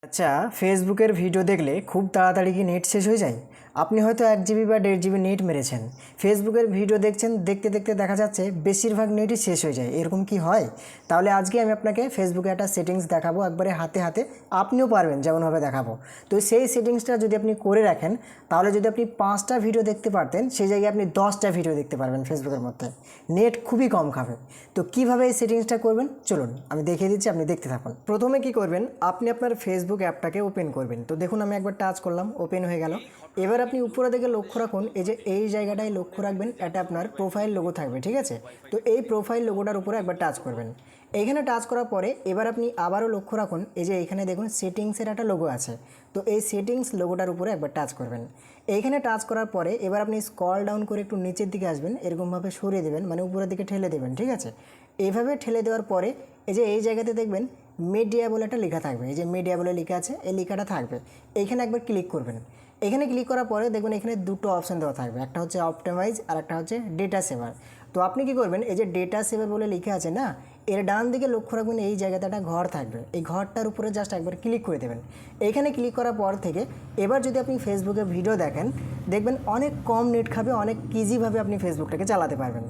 আচ্ছা, ফেসবুকের ভিডিও দেখলে খুব তাড়াতাড়ি কি নেট শেষ হয়ে যায়? আপনি হয়তো 1 জিবি বা 1.5 জিবি নেট মেরেছেন। ফেসবুকের ভিডিও দেখছেন, দেখতে দেখতে দেখা যাচ্ছে বেশিরভাগ নেটই শেষ হয়ে যায়। এরকম কি হয়? তাহলে আজকে আমি আপনাকে ফেসবুকে একটা সেটিংস দেখাবো, একবারে হাতে হাতে। আপনিও পারবেন যেমনভাবে দেখাবো। তো সেই সেটিংসটা যদি আপনি করে রাখেন, তাহলে যদি আপনি 5টা ভিডিও দেখতে পারতেন, সেই জায়গায় আপনি 10টা ভিডিও দেখতে পারবেন ফেসবুকের মধ্যে। নেট খুবই কম খাবে। তো কীভাবে এই সেটিংসটা করবেন চলুন আমি দেখিয়ে দিচ্ছি, আপনি দেখতে থাকুন। প্রথমে কি করবেন, আপনি আপনার ফেসবুক অ্যাপটাকে ওপেন করবেন। তো দেখুন আমি একবার টাচ করলাম, ওপেন হয়ে গেল। এবার আপনি উপরে দিকে লক্ষ্য রাখুন, এই জায়গাটায় লক্ষ্য রাখবেন, এটা আপনার প্রোফাইল লোগো থাকবে, ঠিক আছে? তো এই প্রোফাইল লোগোটার উপরে একবার টাচ করবেন। এইখানে টাচ করার পরে এবার আপনি আবারও লক্ষ্য রাখুন, এইখানে দেখুন সেটিংসের একটা লোগো আছে। তো এই সেটিংস লোগোটার উপরে একবার টাচ করবেন। এইখানে টাচ করার পরে এবার আপনি স্ক্রল ডাউন করে একটু নিচের দিকে আসবেন, এরকমভাবে সরিয়ে দেবেন, মানে উপরের দিকে ঠেলে দেবেন, ঠিক আছে? এইভাবে ঠেলে দেওয়ার পরে এই জায়গাতে দেখবেন মিডিয়া বলে একটা লেখা থাকবে। মিডিয়া বলে লেখা আছে, এই লেখাটা থাকবে। এইখানে একবার ক্লিক করবেন। এখানে ক্লিক করার পরে দেখবেন এখানে দুটো অপশান দেওয়া থাকবে, একটা হচ্ছে অপটিমাইজ আর একটা হচ্ছে ডেটা সেভার। তো আপনি কি করবেন, ডেটা সেভার বলে লেখা আছে না, এর ডান দিকে লক্ষ্য রাখবেন, এই জায়গাতে একটা ঘর থাকবে। এই ঘরটার উপরে জাস্ট একবার ক্লিক করে দেবেন। এইখানে ক্লিক করার পর থেকে এবার যদি আপনি ফেসবুকে ভিডিও দেখেন, দেখবেন অনেক কম নেট খাবে, অনেক ইজিভাবে আপনি ফেসবুকটাকে চালাতে পারবেন।